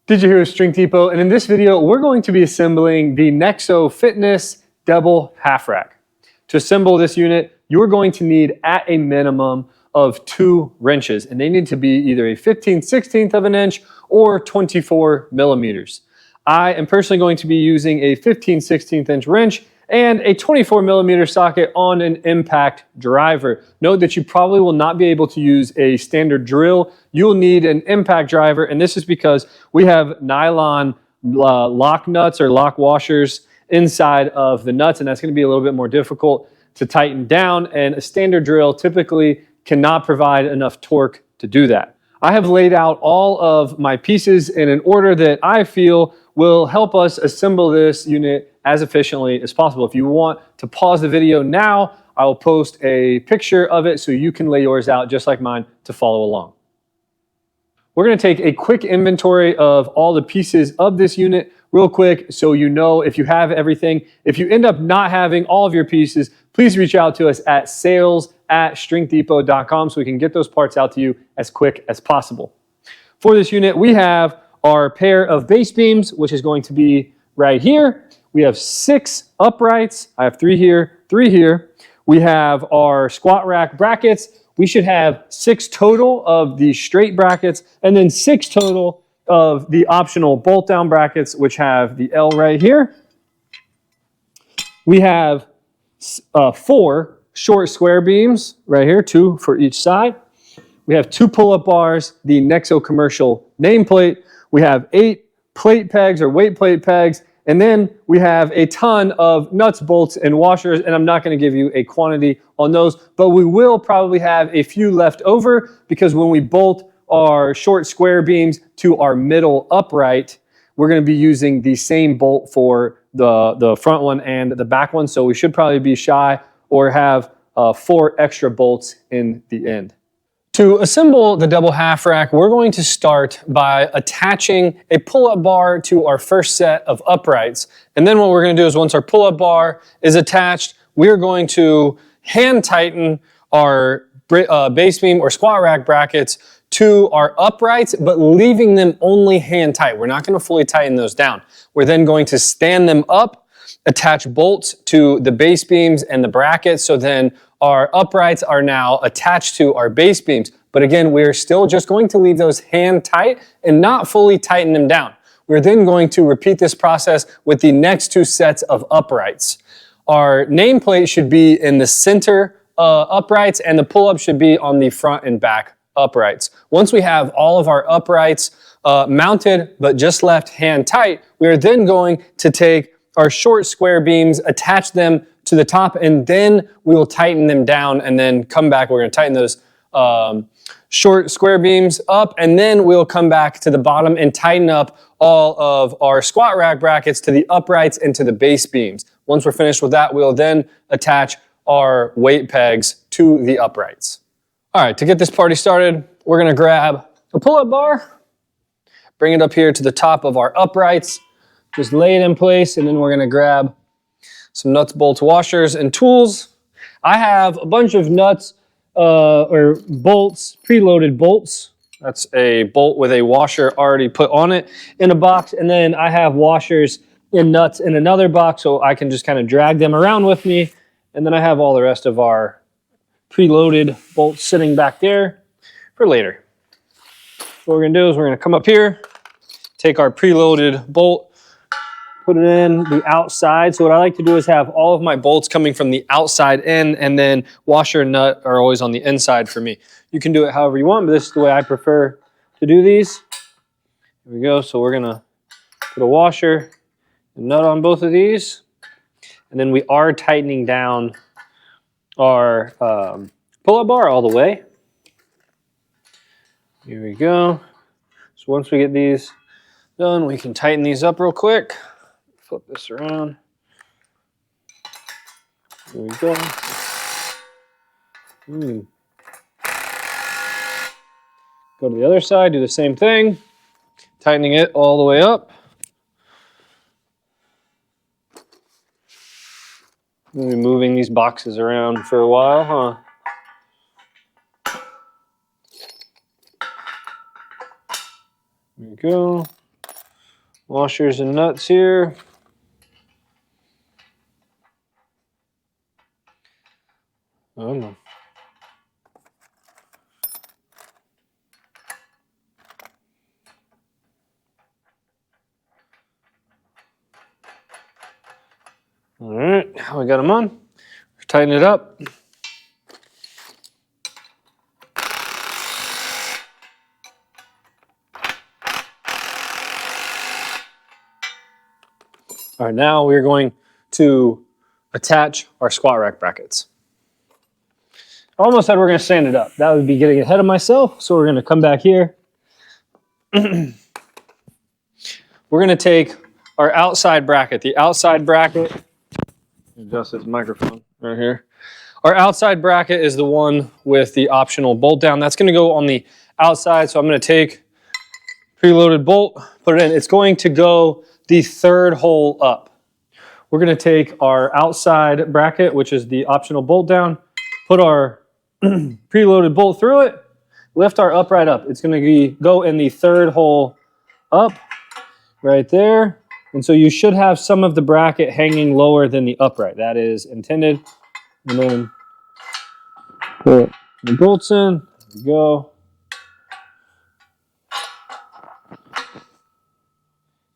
Did you hear Strength Depot? And in this video, we're going to be assembling the NEXO Fitness Double Half Rack. To assemble this unit, you're going to need at a minimum of 2 wrenches, and they need to be either a 15/16 of an inch or 24 millimeters. I am personally going to be using a 15/16 inch wrench and a 24 millimeter socket on an impact driver. Note that you probably will not be able to use a standard drill. You'll need an impact driver, and this is because we have nylon lock nuts or lock washers inside of the nuts, and that's going to be a little bit more difficult to tighten down, and a standard drill typically cannot provide enough torque to do that. I have laid out all of my pieces in an order that I feel will help us assemble this unit as efficiently as possible. If you want to pause the video now, I will post a picture of it so you can lay yours out just like mine to follow along. We're going to take a quick inventory of all the pieces of this unit real quick so you know if you have everything. If you end up not having all of your pieces, please reach out to us at sales@strengthdepot.com so we can get those parts out to you as quick as possible. For this unit, we have our pair of base beams, which is going to be right here. We have 6 uprights. I have 3 here, 3 here. We have our squat rack brackets. We should have 6 total of the straight brackets and then 6 total of the optional bolt down brackets, which have the L right here. We have 4 short square beams right here, 2 for each side. We have 2 pull-up bars, the NEXO commercial nameplate. We have 8 plate pegs or weight plate pegs. And then we have a ton of nuts, bolts, and washers, and I'm not going to give you a quantity on those, but we will probably have a few left over because when we bolt our short square beams to our middle upright, we're going to be using the same bolt for the front one and the back one, so we should probably be shy or have 4 extra bolts in the end. To assemble the double half rack, we're going to start by attaching a pull-up bar to our first set of uprights. And then what we're going to do is once our pull-up bar is attached, we're going to hand tighten our base beam or squat rack brackets to our uprights, but leaving them only hand tight. We're not going to fully tighten those down. We're then going to stand them up, attach bolts to the base beams and the brackets, so then our uprights are now attached to our base beams. But again, we're still just going to leave those hand tight and not fully tighten them down. We're then going to repeat this process with the next 2 sets of uprights. Our nameplate should be in the center uprights, and the pull-up should be on the front and back uprights. Once we have all of our uprights mounted but just left hand tight, we're then going to take our short square beams, attach them to the top, and then we will tighten them down and then come back. We're going to tighten those short square beams up, and then we'll come back to the bottom and tighten up all of our squat rack brackets to the uprights and to the base beams. Once we're finished with that, we'll then attach our weight pegs to the uprights. All right, to get this party started, we're going to grab a pull-up bar, bring it up here to the top of our uprights, just lay it in place, and then we're going to grab some nuts, bolts, washers, and tools. I have a bunch of nuts or bolts, preloaded bolts. That's a bolt with a washer already put on it in a box. And then I have washers and nuts in another box so I can just kind of drag them around with me. And then I have all the rest of our preloaded bolts sitting back there for later. What we're going to do is we're going to come up here, take our preloaded bolt, put it in the outside. So what I like to do is have all of my bolts coming from the outside in, and then washer and nut are always on the inside for me. You can do it however you want, but this is the way I prefer to do these. Here we go. So we're gonna put a washer and nut on both of these. And then we are tightening down our pull-up bar all the way. Here we go. So once we get these done, we can tighten these up real quick. Flip this around. There we go. Go to the other side, do the same thing. Tightening it all the way up. We'll be moving these boxes around for a while, huh? There we go. washers and nuts here. Oh no. All right, we got them on. Tighten it up. All right, now we're going to attach our squat rack brackets. I almost said we're going to stand it up. That would be getting ahead of myself, so we're going to come back here. We're going to take our outside bracket. The outside bracket, adjust this microphone right here. Our outside bracket is the one with the optional bolt down. That's going to go on the outside, so I'm going to take preloaded bolt, put it in. It's going to go the third hole up. We're going to take our outside bracket, which is the optional bolt down, put our preloaded bolt through it, lift our upright up. It's going to go in the third hole up right there. And so you should have some of the bracket hanging lower than the upright. That is intended. And then put the bolts in. There we go.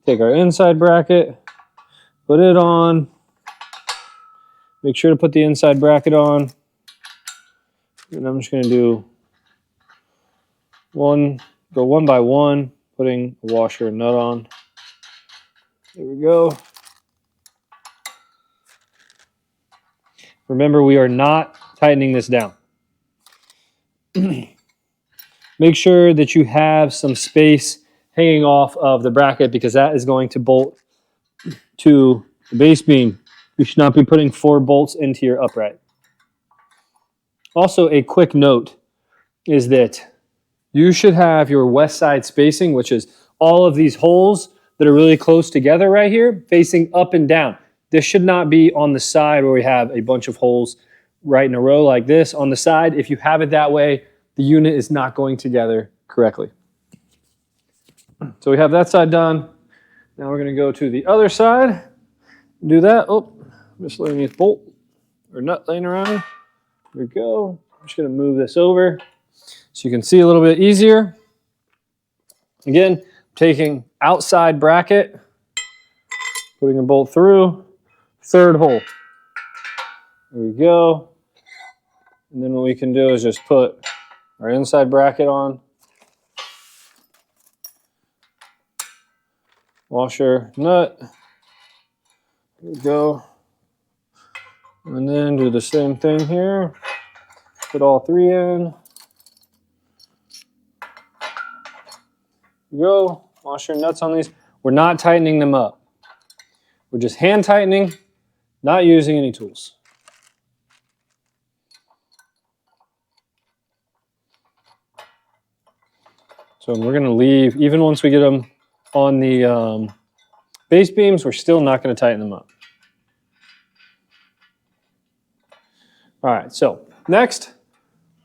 Take our inside bracket, put it on. Make sure to put the inside bracket on. And I'm just going to do go one by one, putting a washer and nut on. There we go. Remember, we are not tightening this down. Make sure that you have some space hanging off of the bracket because that is going to bolt to the base beam. You should not be putting 4 bolts into your upright. Also, a quick note is that you should have your west side spacing, which is all of these holes that are really close together right here, facing up and down. This should not be on the side where we have a bunch of holes right in a row like this. On the side, if you have it that way, the unit is not going together correctly. So we have that side done. Now we're going to go to the other side. Do that. Oh, miscellaneous bolt or nut laying around. There we go. I'm just going to move this over so you can see a little bit easier. Again, taking outside bracket, putting a bolt through, third hole. There we go. And then what we can do is just put our inside bracket on. Washer, nut. There we go. And then do the same thing here. Put all 3 in. There we go. Washer and nuts on these. We're not tightening them up. We're just hand tightening, not using any tools. So we're going to leave, even once we get them on the base beams, we're still not going to tighten them up. All right, so next,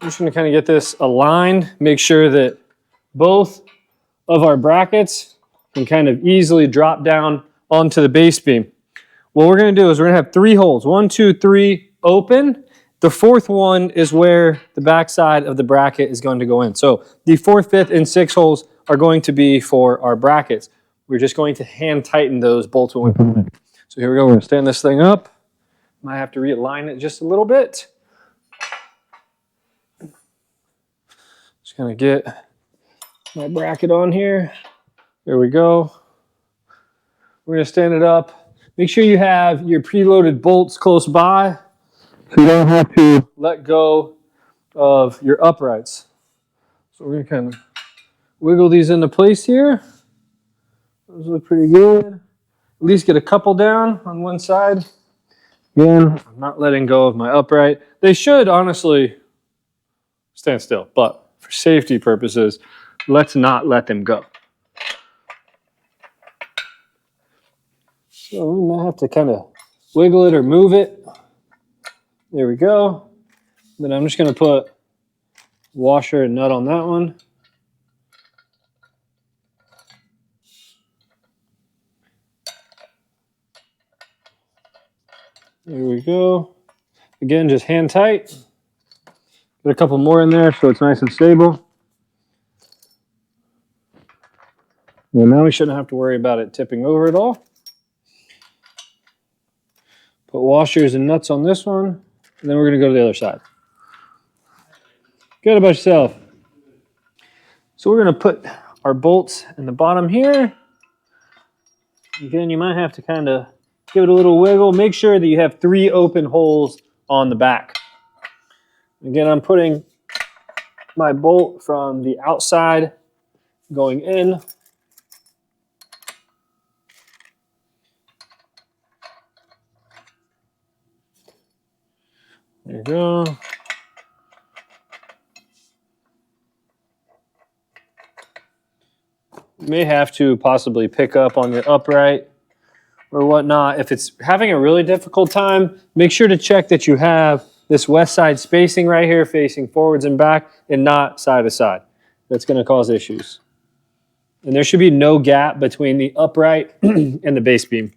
I'm just going to kind of get this aligned, make sure that both of our brackets can kind of easily drop down onto the base beam. What we're going to do is we're going to have 3 holes, 1, 2, 3 open. The 4th one is where the backside of the bracket is going to go in. So the 4th, 5th, and 6th holes are going to be for our brackets. We're just going to hand tighten those bolts when we put them in. So here we go. We're going to stand this thing up. Might have to realign it just a little bit. Just going to get my bracket on here. There we go. We're going to stand it up. Make sure you have your preloaded bolts close by so you don't have to let go of your uprights. So we're going to kind of wiggle these into place here. Those look pretty good. At least get a couple down on one side. Again, I'm not letting go of my upright. They should honestly stand still, but for safety purposes, let's not let them go. So we might have to kind of wiggle it or move it. There we go. Then I'm just going to put washer and nut on that one. There we go. Again, just hand tight. Get a couple more in there so it's nice and stable. Well, now we shouldn't have to worry about it tipping over at all. Put washers and nuts on this one, and then we're going to go to the other side. Good about yourself. So we're going to put our bolts in the bottom here. Again, you might have to kind of give it a little wiggle. Make sure that you have 3 open holes on the back. Again, I'm putting my bolt from the outside going in. There you go. You may have to possibly pick up on your upright or whatnot. If it's having a really difficult time, make sure to check that you have this west side spacing right here facing forwards and back and not side to side. That's going to cause issues. And there should be no gap between the upright and the base beam.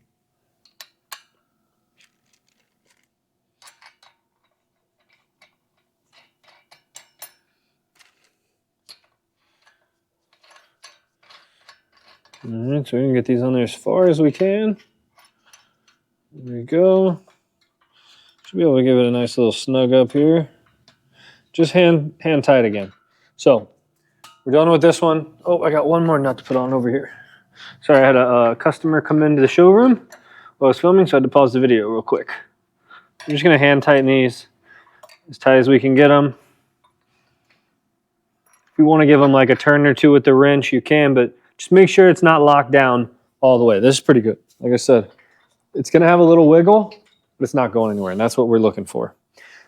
All right, so we can get these on there as far as we can. There we go. Should be able to give it a nice little snug up here. Just hand tight again. So we're done with this one. Oh, I got one more nut to put on over here. Sorry, I had a customer come into the showroom while I was filming, so I had to pause the video real quick. I'm just going to hand tighten these as tight as we can get them. If you want to give them like a turn or two with the wrench, you can, but just make sure it's not locked down all the way. This is pretty good. Like I said, it's going to have a little wiggle, but it's not going anywhere, and that's what we're looking for.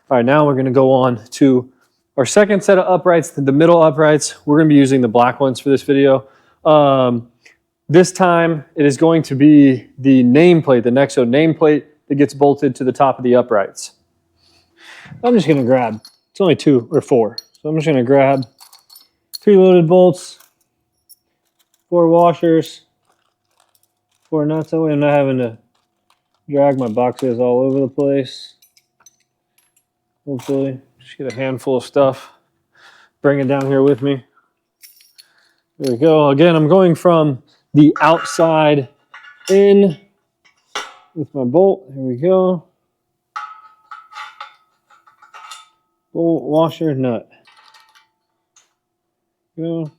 All right, now we're going to go on to our second set of uprights, the middle uprights. We're going to be using the black ones for this video. This time, it is going to be the nameplate, the NEXO nameplate that gets bolted to the top of the uprights. I'm just going to grab, it's only 2 or 4, so I'm just going to grab 3 loaded bolts, 4 washers, 4 nuts. That way I'm not having to drag my boxes all over the place. Hopefully, just get a handful of stuff. Bring it down here with me. There we go. Again, I'm going from the outside in with my bolt. Here we go. Bolt, washer, nut. Go.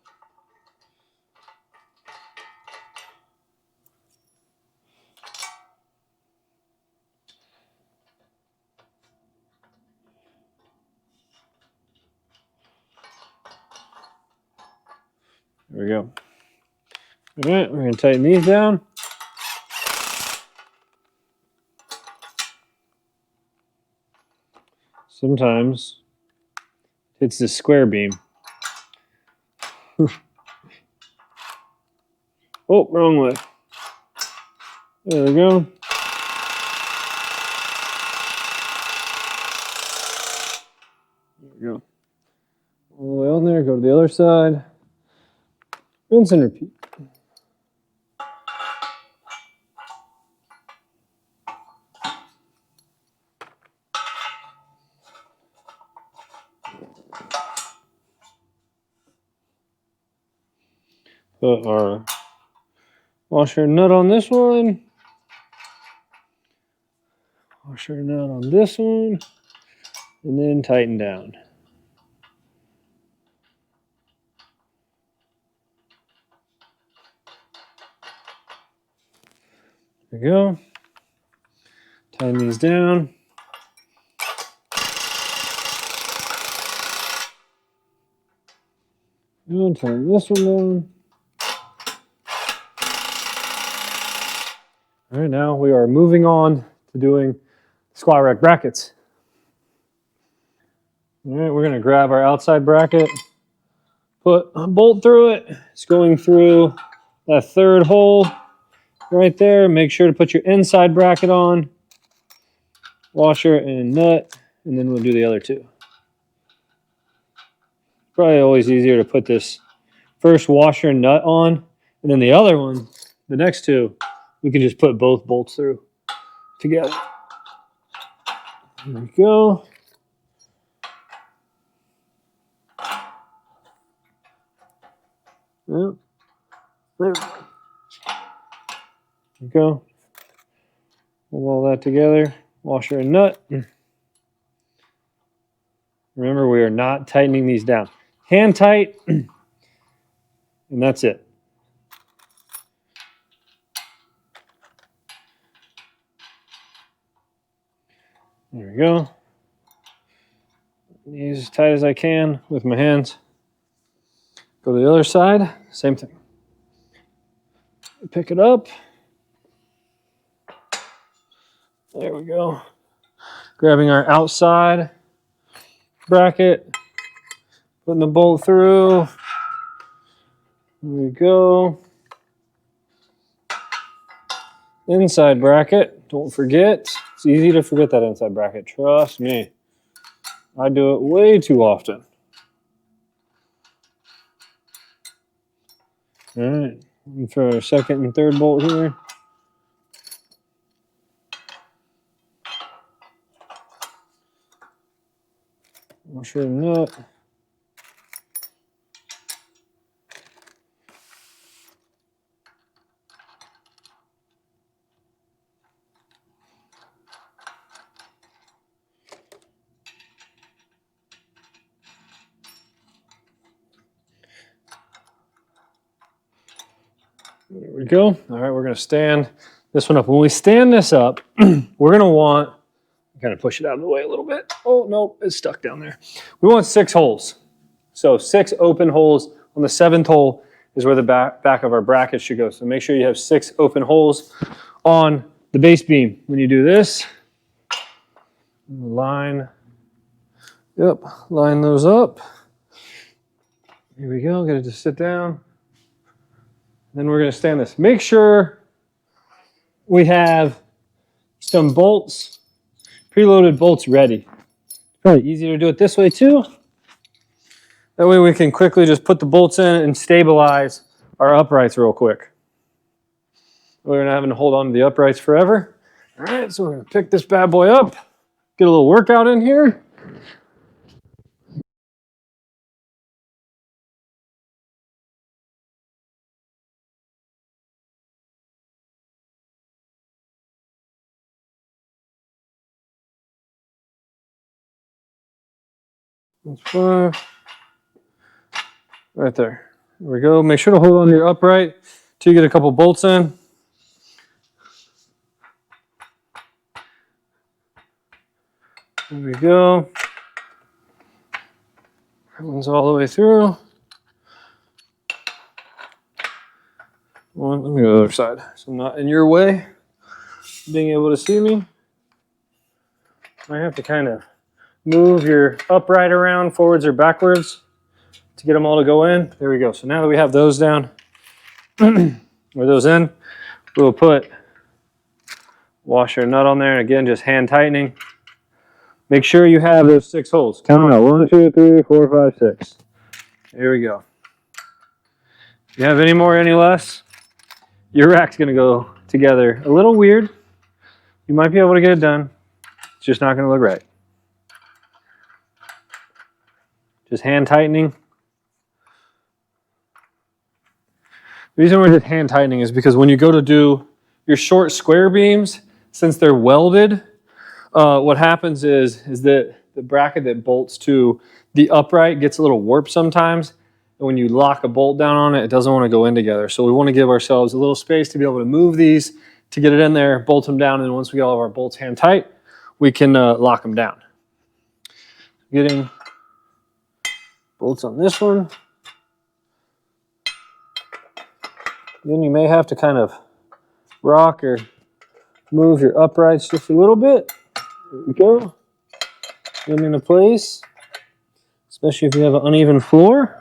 There we go. All right, we're going to tighten these down. Sometimes it's the square beam. Oh, wrong way. There we go. There we go. All the way on there, go to the other side. Rinse and repeat. Put our washer nut on this one. Washer nut on this one. And then tighten down. There we go. Tighten these down. And tighten this one down. All right, now we are moving on to doing squat rack brackets. All right, we're going to grab our outside bracket, put a bolt through it. It's going through that 3rd hole right there. Make sure to put your inside bracket on, washer and nut, and then we'll do the other 2. Probably always easier to put this first washer and nut on, and then the other one, the next 2, we can just put both bolts through together. There we go. Yep. There we go. Hold all that together. Washer and nut. Remember, we are not tightening these down. Hand tight, and that's it. There we go. These as tight as I can with my hands. Go to the other side, same thing. Pick it up. There we go. Grabbing our outside bracket, putting the bolt through. There we go. Inside bracket, don't forget. It's easy to forget that inside bracket, trust me. I do it way too often. All right, throw our second and third bolt here. Washer and nut. There we go. All right, we're going to stand this one up. When we stand this up, we're going to want, kind of push it out of the way a little bit. Oh, no, it's stuck down there. We want 6 holes. So 6 open holes. On the 7th hole is where the back of our bracket should go. So make sure you have 6 open holes on the base beam. When you do this, line those up. Here we go. Got to just sit down. Then we're going to stand this. Make sure we have some bolts, preloaded bolts ready. Probably easier to do it this way too. That way we can quickly just put the bolts in and stabilize our uprights real quick. We're not having to hold on to the uprights forever. All right, so we're going to pick this bad boy up, get a little workout in here. That's 5. Right there. There we go. Make sure to hold on to your upright till you get a couple bolts in. There we go. That one's all the way through. Let me go to the other side so I'm not in your way being able to see me. I have to kind of move your upright around forwards or backwards to get them all to go in. There we go. So now that we have those down, or those in, we'll put washer and nut on there. Again, just hand tightening. Make sure you have those 6 holes. Count them out. 1, 2, 3, 4, 5, 6. There we go. If you have any more, any less, your rack's going to go together a little weird. You might be able to get it done. It's just not going to look right. Just hand tightening. The reason we're just hand tightening is because when you go to do your short square beams, since they're welded, what happens is that the bracket that bolts to the upright gets a little warped sometimes. And when you lock a bolt down on it, it doesn't want to go in together. So we want to give ourselves a little space to be able to move these, to get it in there, bolt them down, and then once we get all of our bolts hand tight, we can lock them down. Getting bolts on this one. Then you may have to kind of rock or move your uprights just a little bit. There we go. Get them into place, especially if you have an uneven floor.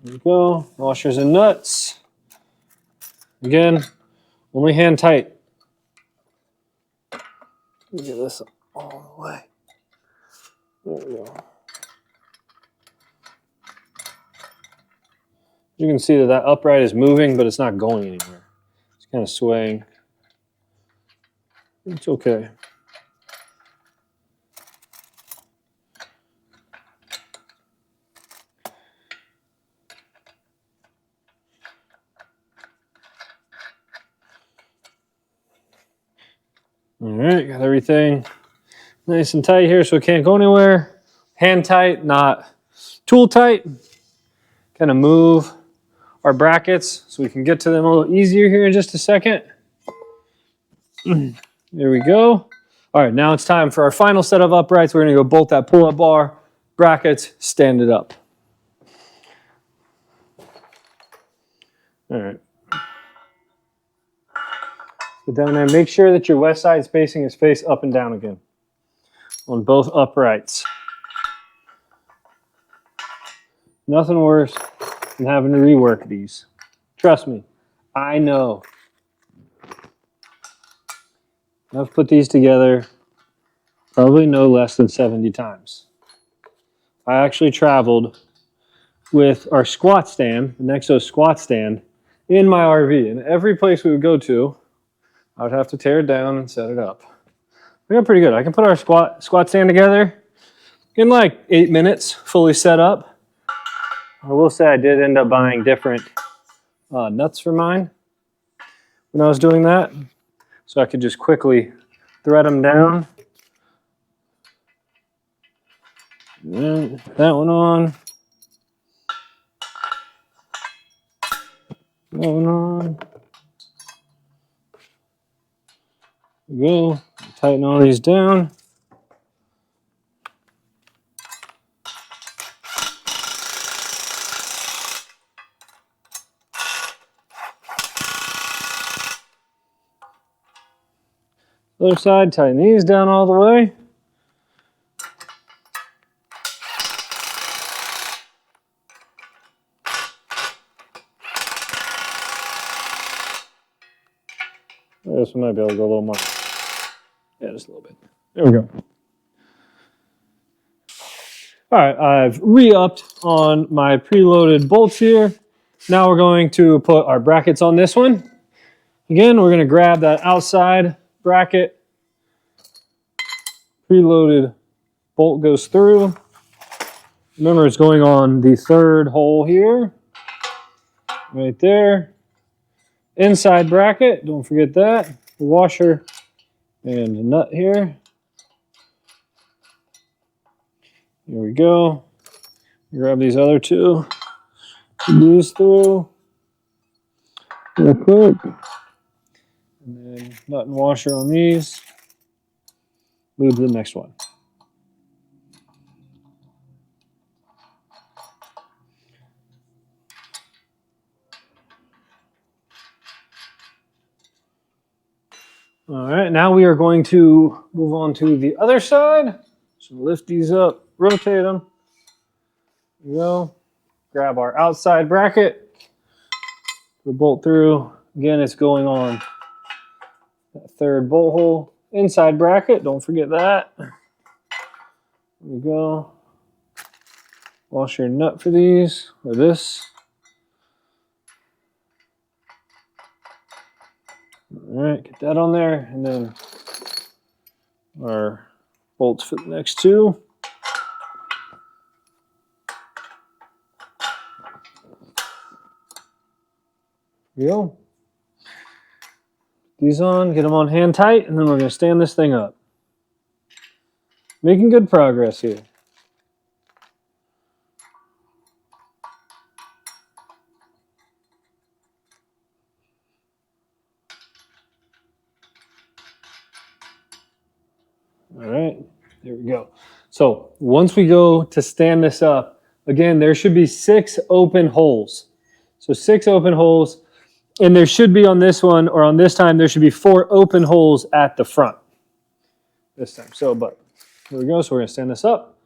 There we go. Washers and nuts. Again, only hand tight. Let me get this all the way. There we go. You can see that upright is moving, but it's not going anywhere. It's kind of swaying. It's okay. All right, got everything nice and tight here so it can't go anywhere. Hand tight, not tool tight. Kind of move our brackets so we can get to them a little easier here in just a second. There we go. All right, now it's time for our final set of uprights. We're going to go bolt that pull-up bar, brackets, stand it up. All right. Get down there. Make sure that your west side spacing is face up and down again on both uprights. Nothing worse than having to rework these. Trust me, I know. I've put these together probably no less than 70 times. I actually traveled with our squat stand, the NEXO squat stand, in my RV. And every place we would go to, I would have to tear it down and set it up. We got pretty good. I can put our squat stand together in like 8 minutes, fully set up. I will say I did end up buying different nuts for mine when I was doing that, so I could just quickly thread them down. And that one on. That one on. There we go. Tighten all these down. Other side, tighten these down all the way. This one might be able to go a little more. Yeah, just a little bit. There we go. All right, I've re-upped on my preloaded bolts here. Now we're going to put our brackets on this one. Again, we're going to grab that outside bracket. Preloaded bolt goes through. Remember, it's going on the third hole here. Right there. Inside bracket, don't forget that. The washer and the nut here. Here we go. Grab these other two. These through. Real quick. And then nut and washer on these. Move to the next one. All right, now we are going to move on to the other side. So lift these up, rotate them. There we go. Grab our outside bracket. The bolt through. Again, it's going on that third bolt hole. Inside bracket, don't forget that. There we go. Wash your nut for these, or this. All right, get that on there, and then our bolts for the next two. There we go. These on, get them on hand tight, and then we're going to stand this thing up. Making good progress here. All right, there we go. So once we go to stand this up, again, there should be 6 open holes. So 6 open holes, and there should be on this one, or on this time, there should be 4 open holes at the front this time. So, but here we go. So we're gonna stand this up.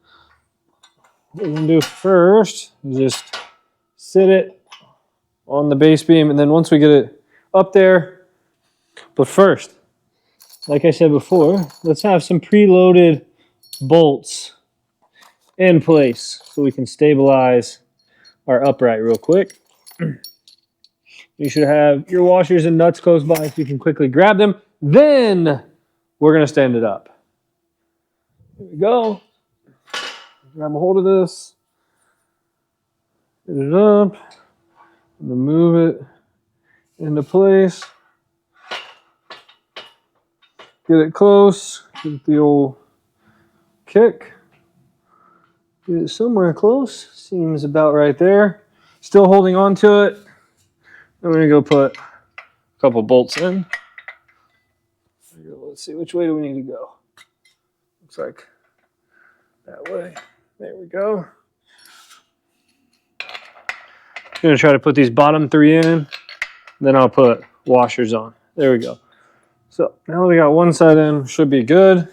What we're gonna do first is just sit it on the base beam, and then once we get it up there, but first, like I said before, let's have some preloaded bolts in place so we can stabilize our upright real quick. You should have your washers and nuts close by so you can quickly grab them. Then we're going to stand it up. Here we go. Grab a hold of this. Get it up. I'm going to move it into place. Get it close. Get the old kick. Get it somewhere close. Seems about right there. Still holding on to it. I'm going to go put a couple bolts in. Let's see, which way do we need to go? Looks like that way. There we go. I'm going to try to put these bottom 3 in. Then I'll put washers on. There we go. So now that we got one side in, should be good.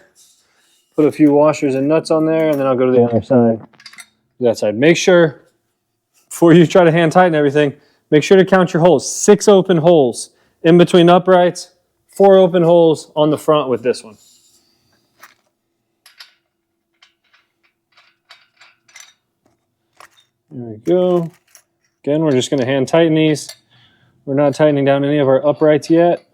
Put a few washers and nuts on there, and then I'll go to the other side. That side. Make sure, before you try to hand tighten everything, make sure to count your holes. 6 open holes in between uprights, 4 open holes on the front with this one. There we go. Again, we're just going to hand tighten these. We're not tightening down any of our uprights yet.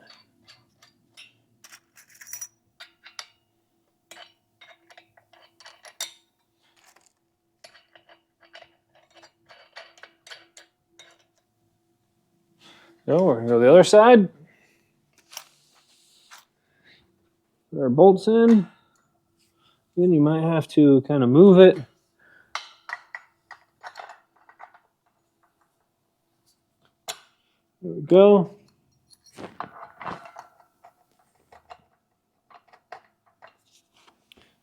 No, we're going to go to the other side. Put our bolts in. Then you might have to kind of move it. There we go.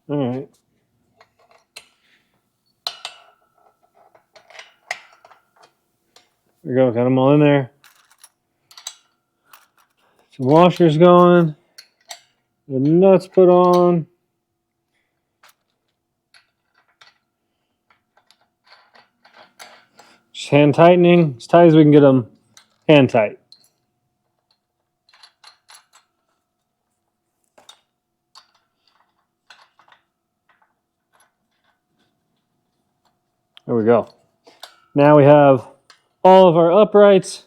All right. There we go, got them all in there. Some washers going. The nuts put on. Just hand tightening as tight as we can get them hand tight. There we go. Now we have all of our uprights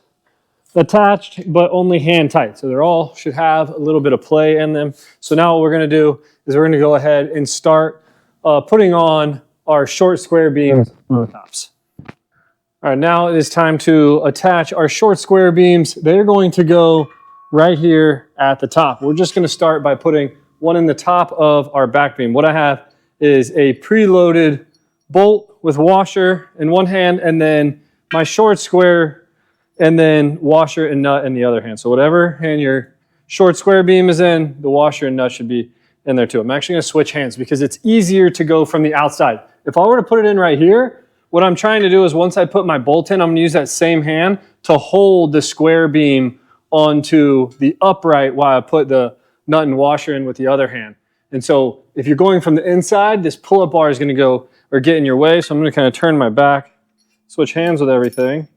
attached, but only hand tight. So they're all should have a little bit of play in them. So now what we're going to do is we're going to go ahead and start putting on our short square beams on the tops. All right, now it is time to attach our short square beams. They're going to go right here at the top. We're just going to start by putting one in the top of our back beam. What I have is a preloaded bolt with washer in one hand, and then my short square, and then washer and nut in the other hand. So whatever hand your short square beam is in, the washer and nut should be in there too. I'm actually going to switch hands because it's easier to go from the outside. If I were to put it in right here, what I'm trying to do is once I put my bolt in, I'm going to use that same hand to hold the square beam onto the upright while I put the nut and washer in with the other hand. And so if you're going from the inside, this pull-up bar is going to go or get in your way. So I'm going to kind of turn my back, switch hands with everything.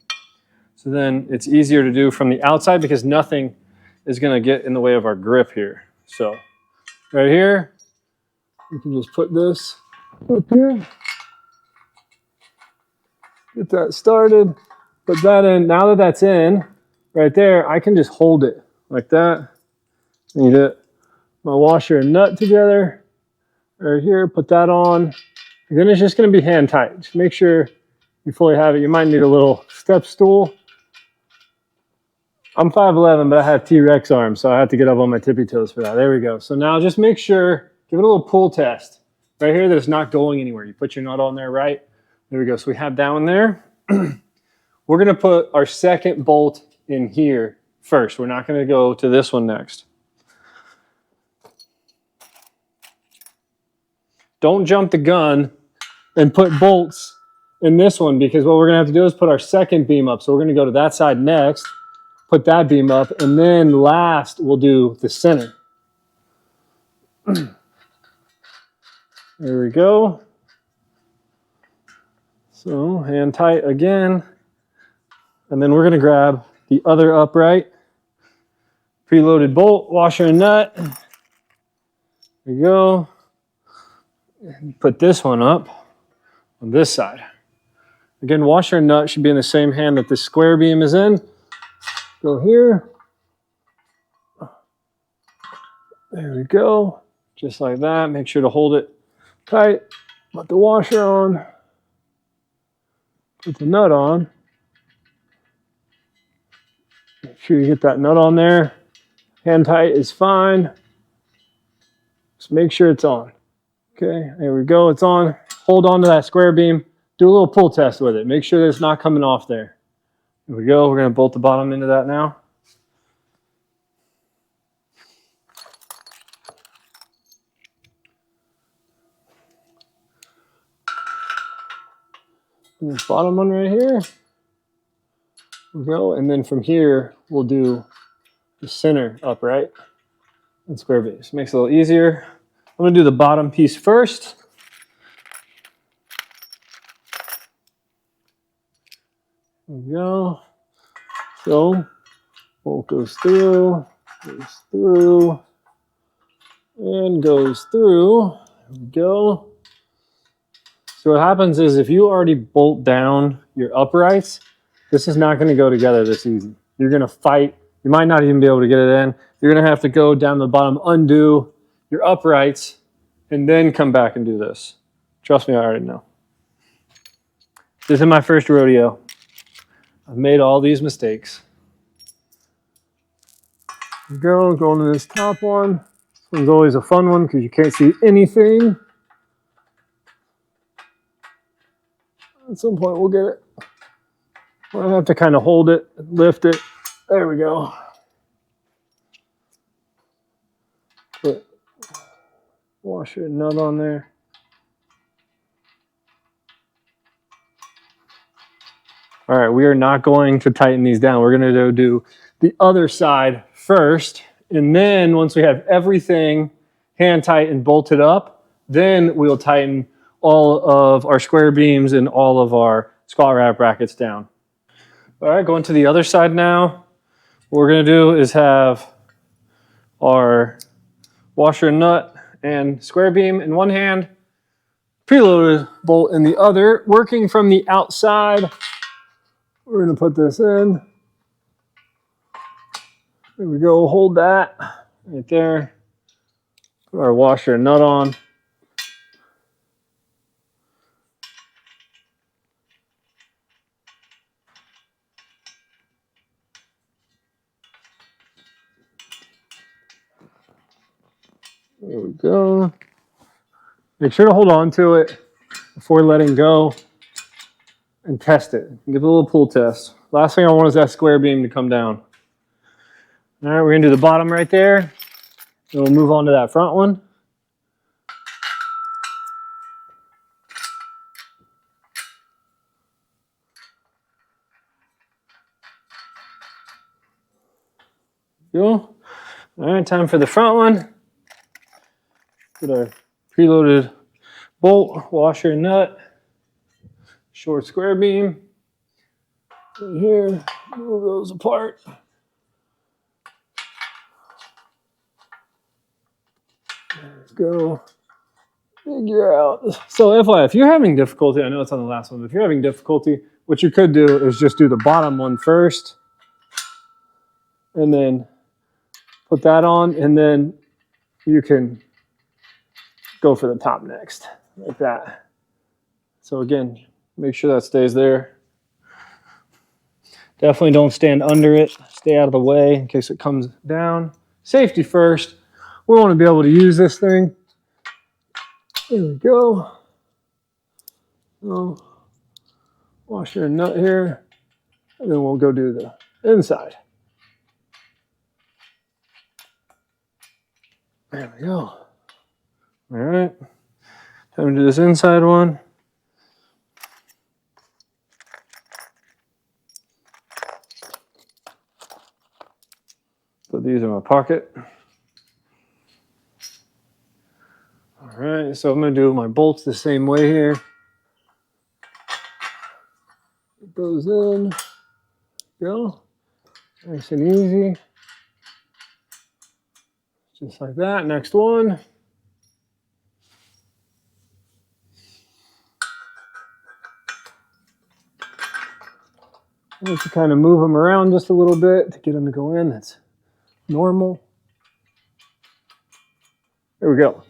So then it's easier to do from the outside because nothing is going to get in the way of our grip here. So right here, you can just put this up here. Get that started, put that in. Now that that's in, right there, I can just hold it like that. And get my washer and nut together right here, put that on. And then it's just going to be hand tight. Just make sure you fully have it. You might need a little step stool. I'm 5'11", but I have T-Rex arms, so I have to get up on my tippy toes for that. There we go. So now just make sure, give it a little pull test right here that it's not going anywhere. You put your nut on there, right? There we go. So we have that one there. We're going to put our second bolt in here first. We're not going to go to this one next. Don't jump the gun and put bolts in this one because what we're going to have to do is put our second beam up. So we're going to go to that side next, put that beam up, and then last we'll do the center. There we go. So hand tight again. And then we're going to grab the other upright, preloaded bolt, washer and nut. There we go. Put this one up on this side. Again, washer and nut should be in the same hand that the square beam is in. Go here. There we go. Just like that. Make sure to hold it tight. Put the washer on. Put the nut on. Make sure you get that nut on there. Hand tight is fine. Just make sure it's on. Okay, there we go. It's on. Hold on to that square beam. Do a little pull test with it. Make sure that it's not coming off there. There we go. We're going to bolt the bottom into that now. And this bottom one right here. There we go. And then from here, we'll do the center upright and square base. Makes it a little easier. I'm going to do the bottom piece first. There we go. So bolt goes through, and goes through. There we go. So what happens is if you already bolt down your uprights, this is not going to go together this easy. You're going to fight. You might not even be able to get it in. You're going to have to go down the bottom, undo your uprights, and then come back and do this. Trust me, I already know. This is my first rodeo. I've made all these mistakes. There we go, going to this top one. This one's always a fun one because you can't see anything. At some point we'll get it. We're gonna have to kind of hold it, lift it. There we go. Put washer and nut on there. All right, we are not going to tighten these down. We're going to do the other side first. And then once we have everything hand tight and bolted up, then we'll tighten all of our square beams and all of our squat wrap brackets down. All right, going to the other side now. What we're going to do is have our washer and nut and square beam in one hand, preloaded bolt in the other, working from the outside. We're going to put this in. There we go. Hold that right there. Put our washer and nut on. There we go. Make sure to hold on to it before letting go and test it. Give it a little pull test. Last thing I want is that square beam to come down. All right, we're going to do the bottom right there. Then we'll move on to that front one. Go. All right, time for the front one. Put our preloaded bolt, washer, and nut, short square beam. Right here, move those apart. Let's go. Figure out. So FYI, if you're having difficulty, I know it's on the last one, but if you're having difficulty, what you could do is just do the bottom one first, and then put that on, and then you can go for the top next, like that. So again, make sure that stays there. Definitely don't stand under it. Stay out of the way in case it comes down. Safety first. We want to be able to use this thing. There we go. Oh, washer and nut here. And then we'll go do the inside. There we go. All right. Time to do this inside one. Put these in my pocket. All right, so I'm going to do my bolts the same way here. Put those in. Go. Nice and easy. Just like that. Next one. I have to kind of move them around just a little bit to get them to go in. That's normal. There we go.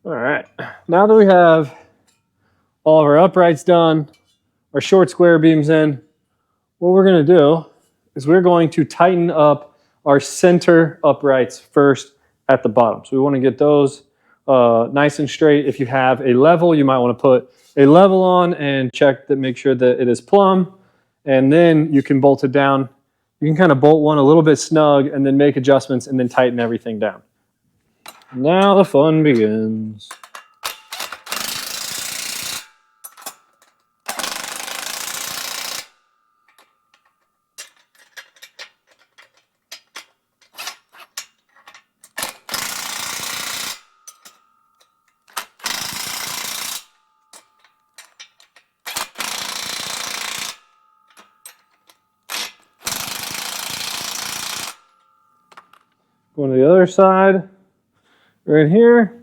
All right. Now that we have all of our uprights done, our short square beams in, what we're going to do is we're going to tighten up our center uprights first at the bottom. So we want to get those nice and straight. If you have a level, you might want to put a level on and check that, make sure that it is plumb, and then you can bolt it down. You can kind of bolt one a little bit snug and then make adjustments and then tighten everything down. Now the fun begins. Going to the other side, right here.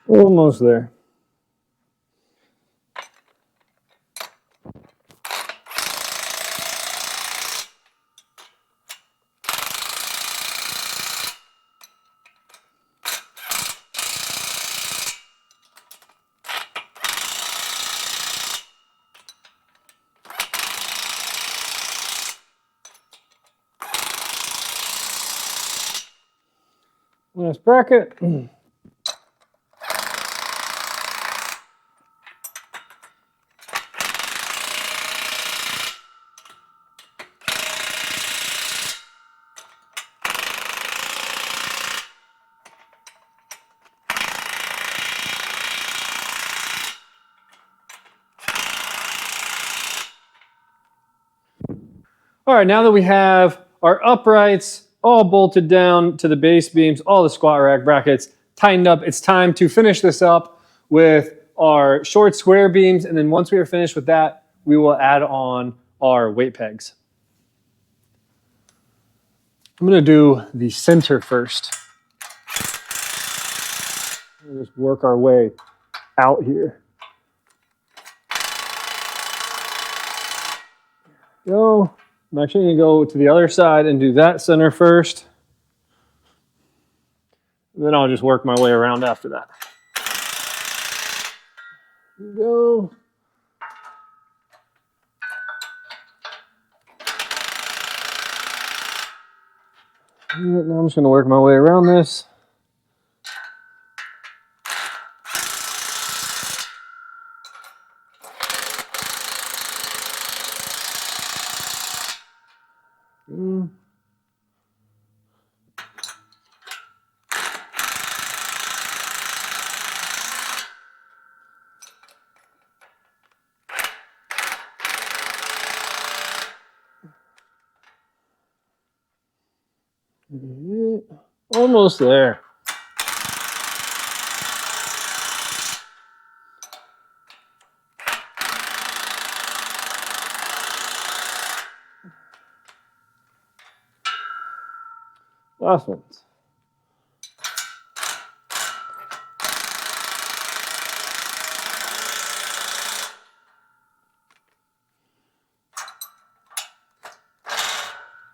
Almost there. Last bracket. All right, now that we have our uprights all bolted down to the base beams, all the squat rack brackets tightened up, it's time to finish this up with our short square beams. And then once we are finished with that, we will add on our weight pegs. I'm going to do the center first. We'll just work our way out here. Go. I'm actually going to go to the other side and do that center first. And then I'll just work my way around after that. Here we go. Now I'm just going to work my way around this. Almost there. Last ones.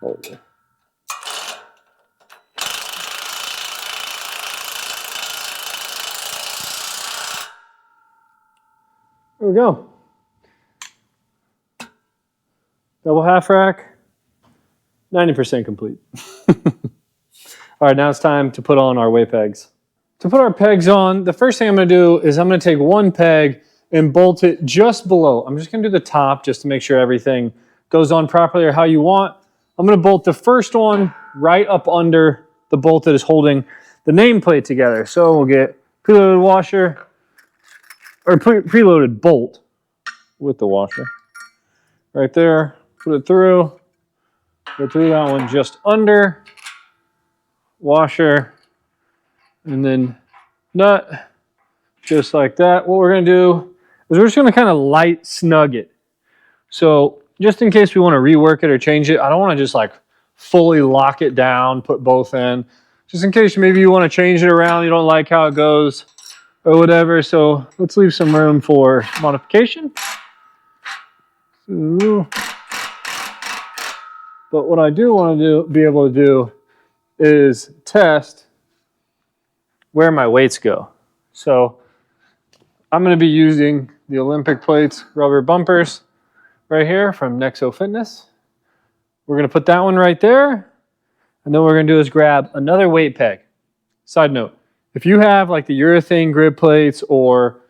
Hold it. There we go. Double half rack, 90% complete. All right, now it's time to put on our weight pegs. To put our pegs on, the first thing I'm going to do is I'm going to take one peg and bolt it just below. I'm just going to do the top just to make sure everything goes on properly or how you want. I'm going to bolt the first one right up under the bolt that is holding the nameplate together. So we'll get preloaded washer, or preloaded bolt with the washer. Right there, put it through. Go through that one just under. Washer, and then nut, just like that. What we're going to do is we're just going to kind of light snug it. So just in case we want to rework it or change it, I don't want to just like fully lock it down, put both in. Just in case maybe you want to change it around, you don't like how it goes or whatever. So let's leave some room for modification. But what I do want to be able to do is test where my weights go. So I'm going to be using the Olympic plates rubber bumpers right here from NEXO Fitness. We're going to put that one right there. And then what we're going to do is grab another weight peg. Side note, if you have like the urethane grid plates or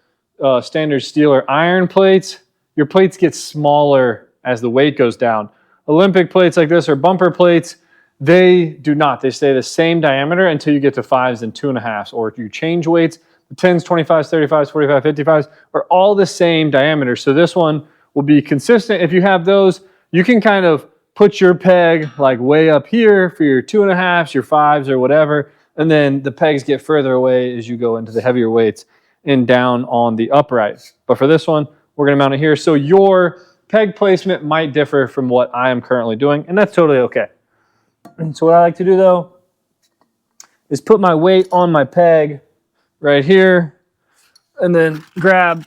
standard steel or iron plates, your plates get smaller as the weight goes down. Olympic plates like this or bumper plates, they do not. They stay the same diameter until you get to 5s and 2.5s. Or if you change weights, the 10s, 25s, 35s, 45s, 55s are all the same diameter. So this one will be consistent. If you have those, you can kind of put your peg like way up here for your 2.5s, your 5s or whatever. And then the pegs get further away as you go into the heavier weights and down on the upright. But for this one, we're going to mount it here. So your peg placement might differ from what I am currently doing, and that's totally okay. And so what I like to do though is put my weight on my peg right here and then grab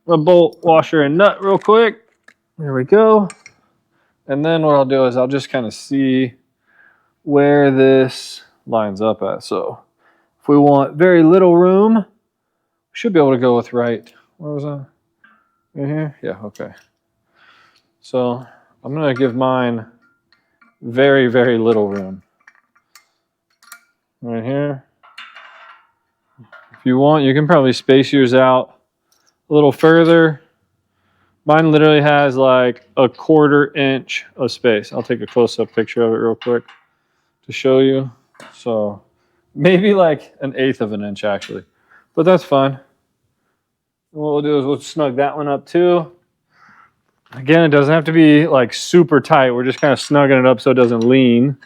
a bolt, washer, and nut real quick. There we go. And then what I'll do is I'll just kind of see where this lines up at. So if we want very little room, we should be able to go with right. Where was I? Right here? Yeah, okay. So I'm going to give mine very, very little room. Right here. If you want, you can probably space yours out a little further. Mine literally has like a 1/4 inch of space. I'll take a close-up picture of it real quick to show you. So maybe like 1/8 of an inch actually, but that's fine. What we'll do is we'll snug that one up too. Again, it doesn't have to be like super tight. We're just kind of snugging it up so it doesn't lean.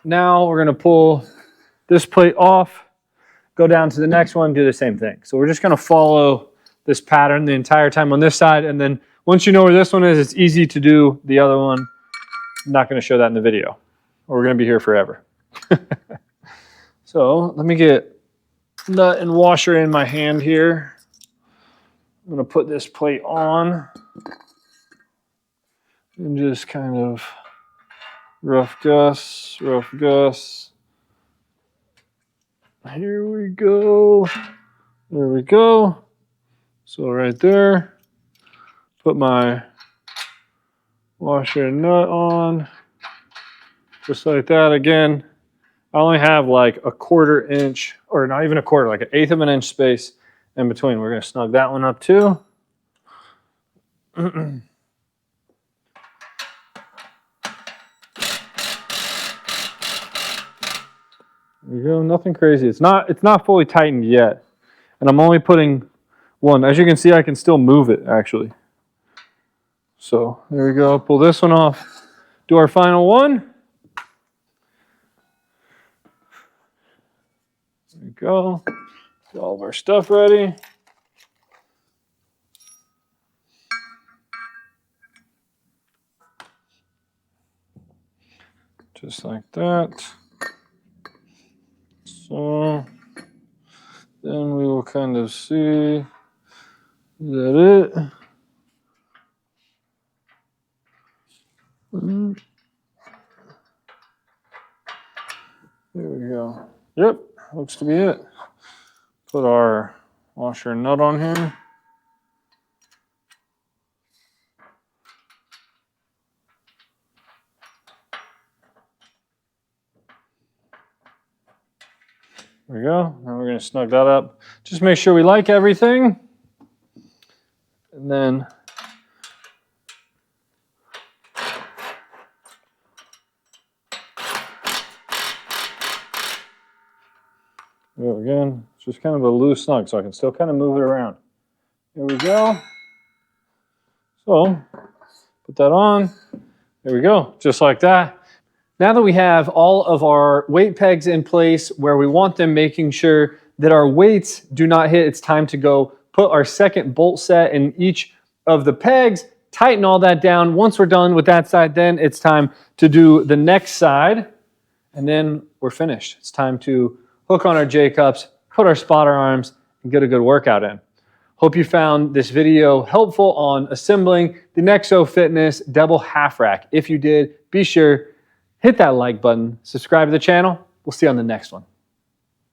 Now we're going to pull this plate off, go down to the next one, do the same thing. So we're just going to follow this pattern the entire time on this side. And then once you know where this one is, it's easy to do the other one. I'm not going to show that in the video, or we're going to be here forever. So let me get nut and washer in my hand here. I'm going to put this plate on and just kind of rough guss, rough guss. Here we go. There we go. So right there, put my washer and nut on, just like that. Again, I only have like a 1/4 inch, or not even a quarter, like 1/8 of an inch space in between. We're going to snug that one up too. There we go. Nothing crazy. It's not fully tightened yet, and I'm only putting one. As you can see, I can still move it actually. So there we go. Pull this one off. Do our final one. There we go. Get all of our stuff ready. Just like that. So then we will kind of see, is that it? There we go. Yep, looks to be it. Put our washer nut on here. There we go. Now we're going to snug that up. Just make sure we like everything. And then go again. It's just kind of a loose snug, so I can still kind of move it around. There we go. So put that on. There we go, just like that. Now that we have all of our weight pegs in place where we want them, making sure that our weights do not hit, it's time to go put our second bolt set in each of the pegs, tighten all that down. Once we're done with that side, then it's time to do the next side, and then we're finished. It's time to hook on our J-cups, put our spotter arms, and get a good workout in. Hope you found this video helpful on assembling the NEXO Fitness double half rack. If you did, be sure hit that like button, subscribe to the channel. We'll see you on the next one.